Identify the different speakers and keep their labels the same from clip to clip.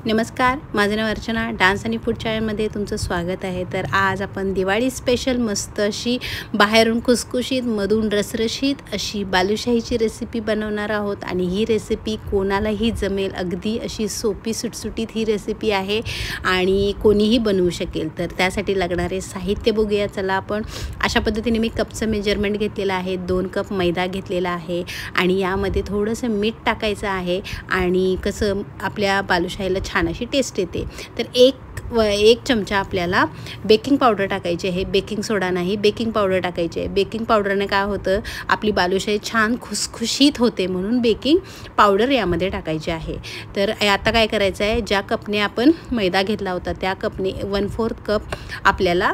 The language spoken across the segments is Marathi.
Speaker 1: नमस्कार, माझं नाव अर्चना. डान्स आणि फूड चॅनलमध्ये तुमचं स्वागत आहे. तर आज आपण दिवाळी स्पेशल मस्त अशी बाहेरून खुसखुशीत मधून रसरशीत अशी बालुशाहीची रेसिपी बनवणार आहोत. आणि ही रेसिपी कोणालाही जमेल, अगदी अशी सोपी सुटसुटीत ही रेसिपी आहे आणि कोणीही बनवू शकेल. तर त्यासाठी लागणारे साहित्य बघूया. चला आपण अशा पद्धतीने मी कपचं मेजरमेंट घेतलेलं आहे. 2 कप मैदा घेतलेला आहे आणि यामध्ये थोडंसं मीठ टाकायचं आहे. आणि कसं आपल्या बालुशाहीला छान अशी टेस्ट येते. तर एक चमचा आपल्याला बेकिंग पावडर टाकायची आहे. बेकिंग सोडा नाही, बेकिंग पावडर टाकायची आहे. बेकिंग पावडरने काय होतं, आपली बालुशाही छान खुसखुशीत होते, म्हणून बेकिंग पावडर यामध्ये टाकायची आहे. तर आता काय करायचं आहे, ज्या कपने आपण मैदा घेतला होता त्या कपने 1/4 कप आपल्याला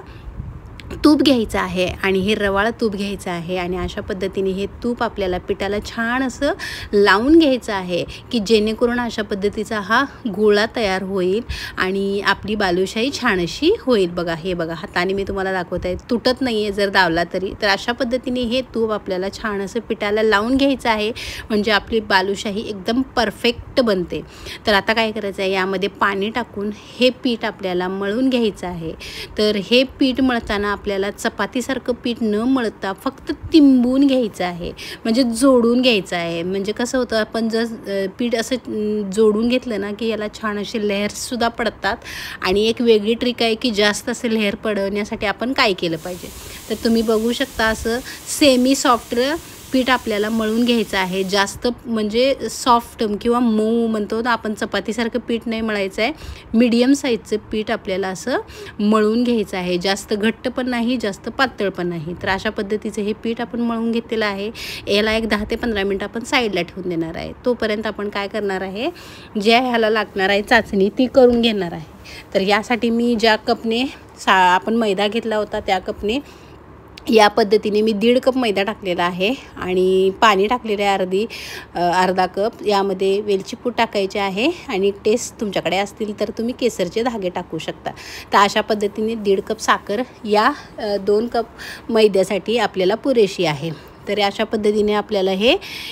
Speaker 1: तूप घ्यायचं आहे. आणि हे रवाळ तूप घ्यायचं आहे. आणि अशा पद्धतीने हे तूप आपल्याला पिठाला छान असं लावून घ्यायचं आहे, की जेणेकरून अशा पद्धतीचा हा गोळा तयार होईल आणि आपली बालुशाही छान अशी होईल. बघा, हे बघा, हाताने मी तुम्हाला दाखवत आहे, तुटत नाही आहे जर दावला तरी. तर अशा पद्धतीने हे तूप आपल्याला छान असं पिठाला लावून घ्यायचं आहे, म्हणजे आपली बालुशाही एकदम परफेक्ट बनते. तर आता काय करायचं आहे, यामध्ये पाणी टाकून हे पीठ आपल्याला मळून घ्यायचं आहे. तर हे पीठ मळताना आपल्याला चपातीसारखं पीठ न मळता फक्त तिंबून घ्यायचं आहे, म्हणजे जोडून घ्यायचं आहे. म्हणजे कसं होतं, आपण जर पीठ असं जोडून घेतलं ना, की याला छान असे लेयर्ससुद्धा पडतात. आणि एक वेगळी ट्रिक आहे, की जास्त असे लेअर पडवण्यासाठी आपण काय केलं पाहिजे. तर तुम्ही बघू शकता, असं सेमी सॉफ्ट पीठ आपल्याला मळून घ्यायचं आहे. जास्त म्हणजे सॉफ्ट किंवा मऊ म्हणतो ना आपण, चपातीसारखं पीठ नाही मळायचं आहे. मीडियम साईजचं पीठ आपल्याला असं मळून घ्यायचं आहे. जास्त घट्ट पण नाही, जास्त पातळ पण नाही. तर अशा पद्धतीचं हे पीठ आपण मळून घेतलेलं आहे. याला एक 10 ते 15 मिनटं आपण साईडला ठेवून देणार आहे. तोपर्यंत आपण काय करणार आहे, ज्या ह्याला लागणार आहे चाचणी ती करून घेणार आहे. तर यासाठी मी ज्या कपने आपण मैदा घेतला होता त्या कपने या पद्धतीने मी 1.5 कप मैदा टाकलेला आहे. आणि पाणी टाकलेलं आहे अर्धा कप. यामध्ये वेलची पूड टाकायची आहे. आणि टेस्ट तुमच्याकडे असतील तर तुम्ही केसरचे धागे टाकू शकता. तर अशा पद्धतीने 1.5 कप साखर या 2 कप मैद्यासाठी आपल्याला पुरेशी आहे. तर अशा पद्धतीने आपल्याला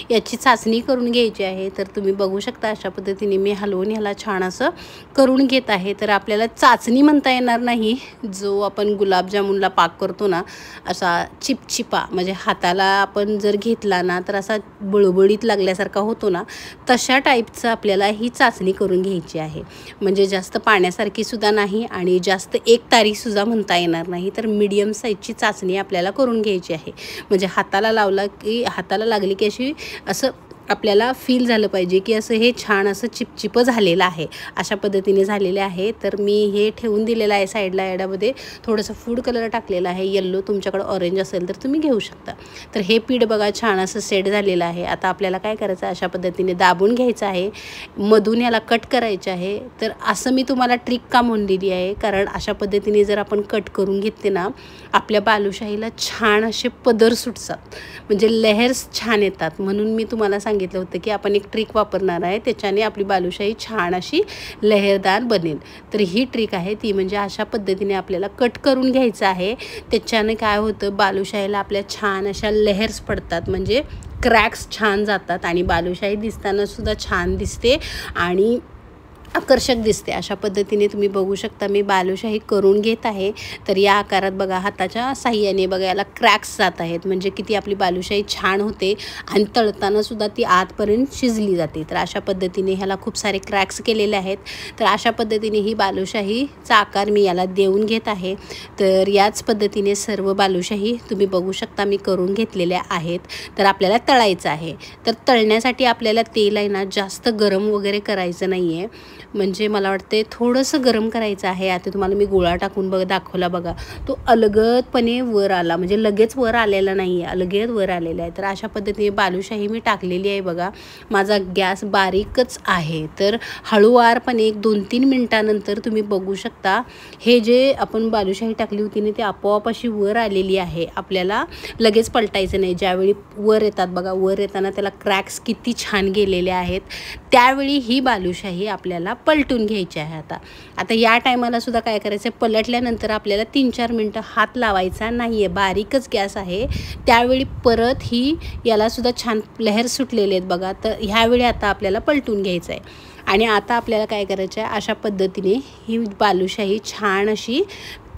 Speaker 1: याची चाचणी करून घ्यायची आहे. तर तुम्ही बघू शकता, अशा पद्धतीने मी हलवून ह्याला छान असं करून घेत आहे. तर आपल्याला चाचणी म्हणता येणार नाही, जो आपण गुलाबजामुनला पाक करतो ना, असा चिपचिपा, म्हणजे हाताला आपण जर घेतला ना तर असा बळबळीत लागल्यासारखा होतो ना, तशा टाईपचं आपल्याला ही चाचणी करून घ्यायची आहे. म्हणजे जास्त पाण्यासारखी सुद्धा नाही आणि जास्त एकतारीसुद्धा म्हणता येणार नाही. तर मीडियम साईजची चाचणी आपल्याला करून घ्यायची आहे. म्हणजे हाताला लागली की अशी असं आपल्याला फील झालं पाहिजे, की असं हे छान असं चिपचिपं झालेलं आहे. अशा पद्धतीने झालेले आहे. तर मी हे ठेवून दिलेलं आहे साईडला. यामध्ये थोडंसं फूड कलर टाकलेलं आहे, येल्लो. तुमच्याकडे ऑरेंज असेल तर तुम्ही घेऊ शकता. तर हे पीठ बघा छान असं सेट झालेलं आहे. आता आपल्याला काय करायचं आहे, अशा पद्धतीने दाबून घ्यायचं आहे, मधून याला कट करायचं आहे. तर असं मी तुम्हाला ट्रिक का म्हणलेली आहे, कारण अशा पद्धतीने जर आपण कट करून घेतले ना, आपल्या बालुशाहीला छान असे पदर सुटतात, म्हणजे लेहर्स छान येतात. म्हणून मी तुम्हाला सांगितलं होतं की आपण एक ट्रिक वापरणार आहे, त्याच्याने आपली बालुशाही छान अशी लेहरदार बनेल. तर ही ट्रिक आहे ती, म्हणजे अशा पद्धतीने आपल्याला कट करून घ्यायचं आहे. त्याच्याने काय होतं, बालुशाहीला आपल्या छान अशा लेहर्स पडतात, म्हणजे क्रॅक्स छान जातात आणि बालुशाही दिसताना सुद्धा छान दिसते आणि आकर्षक दिसते. अशा पद्धतीने तुम्ही बघू शकता, मी बालुशाही करून घेत आहे. तर या आकारात बघा, हाताच्या साह्याने बघा याला क्रॅक्स जात आहेत, म्हणजे किती आपली बालुशाही छान होते आणि तळताना सुद्धा ती आतपर्यंत शिजली जाते. तर अशा पद्धतीने ह्याला खूप सारे क्रॅक्स केलेले आहेत. तर अशा पद्धतीने ही बालुशाहीचा आकार मी याला देऊन घेत आहे. तर याच पद्धतीने सर्व बालुशाही तुम्ही बघू शकता मी करून घेतलेल्या आहेत. तर आपल्याला तळायचं आहे. तर तळण्यासाठी आपल्याला तेल आहे ना, जास्त गरम वगैरे करायचं नाही आहे. म्हणजे मला वाटते थोडंसं गरम करायचं आहे. आता तुम्हाला मी गोळा टाकून दाखवला बघा, तो अलगदपणे वर आला, म्हणजे लगेच वर आलेला नाही आहे, अलगद वर आलेला आहे. तर अशा पद्धतीने बालुशाही मी टाकलेली आहे. बघा, माझा गॅस बारीकच आहे. तर हळूवारपणे 1-2-3 मिनटानंतर तुम्ही बघू शकता, हे जे आपण बालुशाही टाकली होती ना, ती आपोआप अशी वर आलेली आहे. आपल्याला लगेच पलटायचं नाही. ज्यावेळी वर येतात बघा, वर येताना त्याला क्रॅक्स किती छान गेलेले आहेत, त्यावेळी ही बालुशाही आपल्याला पलटून घ्यायची आहे. आता या टायमाला सुद्धा काय करायचं, पलटल्यानंतर आपल्याला 3-4 मिनटं हात लावायचा नाही आहे, बारीकच गॅस आहे. त्यावेळी परत याला सुद्धा छान लहर सुटलेले आहेत बघा. तर ह्यावेळी आता आपल्याला पलटून घ्यायचं आहे. आणि आता आपल्याला काय करायचं आहे, अशा पद्धतीने ही बालुशाही छान अशी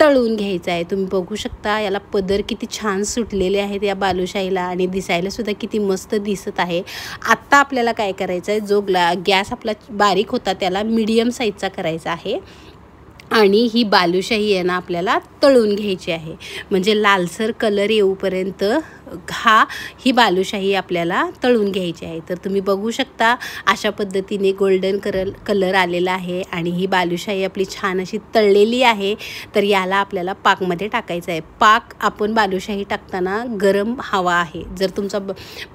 Speaker 1: तळून घ्यायचं आहे। तुम्ही बघू शकता याला पदर किती छान सुटलेले आहेत या बालुशाहीला आणि दिसायला सुद्धा किती मस्त दिसत आहे। आता आपल्याला काय करायचं आहे, जो गॅस आपला बारीक होता त्याला मीडियम साईजचा करायचा आहे आणि ही बालुशाही आहे ना आपल्याला तळून घ्यायची आहे, म्हणजे लालसर कलर येऊपर्यंत ही बालुशाही आपल्याला तळून घ्यायची आहे। तर तुम्ही बघू शकता अशा पद्धतीने गोल्डन कलर आलेला आहे आणि ही बालुशाही आपली छान अशी तळलेली आहे। तर याला आपल्याला पाकमध्ये टाकायचं आहे। पाक आपण बालुशाही टाकताना गरम हवा आहे, जर तुमचा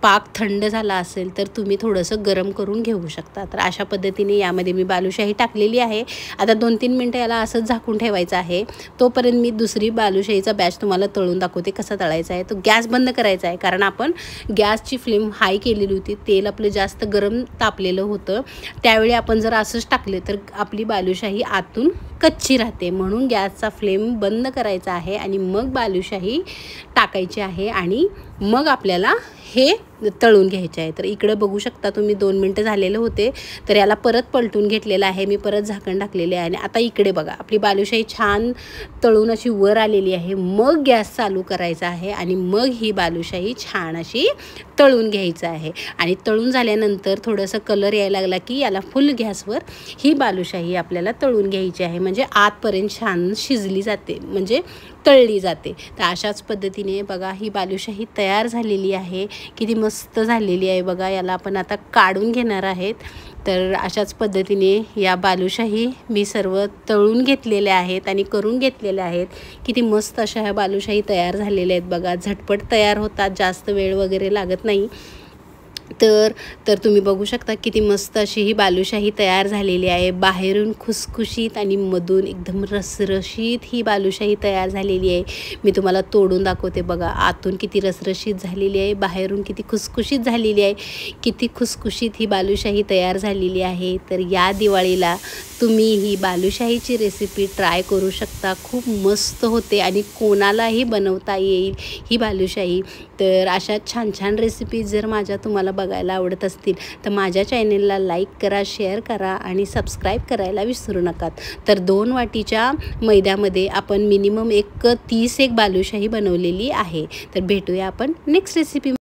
Speaker 1: पाक थंड झाला असेल तर तुम्ही थोडंसं गरम करून घेऊ शकता। तर अशा पद्धतीने यामध्ये मी बालुशाही टाकलेली आहे। आता 2-3 मिनटं याला असंच झाकून ठेवायचं आहे। तोपर्यंत मी दुसरी बालुशाहीचा बॅच तुम्हाला तळून दाखवते कसा तळायचा आहे। तो गॅस बंद करायचा आहे, कारण आपण गॅसची फ्लेम हाय केलेली होती, तेल आपलं जास्त गरम तापलेलं होतं। त्यावेळी आपण जर असंच टाकले तर आपली बालुशाही आतून कच्ची राहते, म्हणून गॅसचा फ्लेम बंद करायचा आहे आणि मग बालुशाही टाकायची आहे आणि मग आपल्याला हे तळून घ्यायचे आहे। तर इकडे बघू शकता तुम्ही 2 मिनटं झालेले होते, तर याला परत पलटून घेतलेलं आहे मी, परत झाकण टाकलेले आहे आणि आता इकडे बघा आपली बालुशाही छान तळून अशी वर आलेली आहे। मग गॅस चालू करायचा आहे आणि मग ही बालुशाही छान अशी तळून घ्यायचं आहे आणि तळून झाल्यानंतर थोडंसं कलर यायला लागला की याला फुल गॅसवर ही बालुशाही आपल्याला तळून घ्यायची आहे, म्हणजे आतपर्यंत छान शिजली जाते, म्हणजे तळली जाते। तर अशाच पद्धतीने बघा ही बालुशाही तयार झालेली आहे, किती मस्त झालेली आहे बघा। याला आपण आता काढून घेणार आहेत। तर अशाच पद्धतीने या बालुशाही मी सर्व तळून घेतलेल्या आहेत आणि करून घेतलेल्या आहेत। किती मस्त अशा ह्या बालुशाही तयार झालेल्या आहेत बघा, झटपट तयार होतात, जास्त वेळ वगैरे लागत नाही। तर तुम्ही बघू शकता किती मस्त अशी ही बालुशाही तयार झालेली आहे। बाहेरून खुसखुशीत आणि मधून एकदम रसरशीत ही बालुशाही तयार झालेली आहे। मी तुम्हाला तोडून दाखवते बघा, आतून किती रसरशीत झालेली आहे, बाहेरून किती खुसखुशीत झालेली आहे। किती खुसखुशीत ही बालुशाही तयार झालेली आहे। तर या दिवाळीला तुम्ही ही बालुशाहीची रेसिपी ट्राय करू शकता, खूप मस्त होते आणि कोणालाही बनवता येईल ही बालुशाही। तर अशा छान छान रेसिपी जर माझ्या तुम्हाला बघायला आवडत असतील तर माझ्या चॅनेलला लाईक करा, शेअर करा आणि सबस्क्राईब करायला विसरू नका। तर 2 वाटीच्या मैद्यामध्ये आपण मिनिमम 30 बालुशाही बनवलेली आहे। तर भेटूया आपण नेक्स्ट रेसिपी।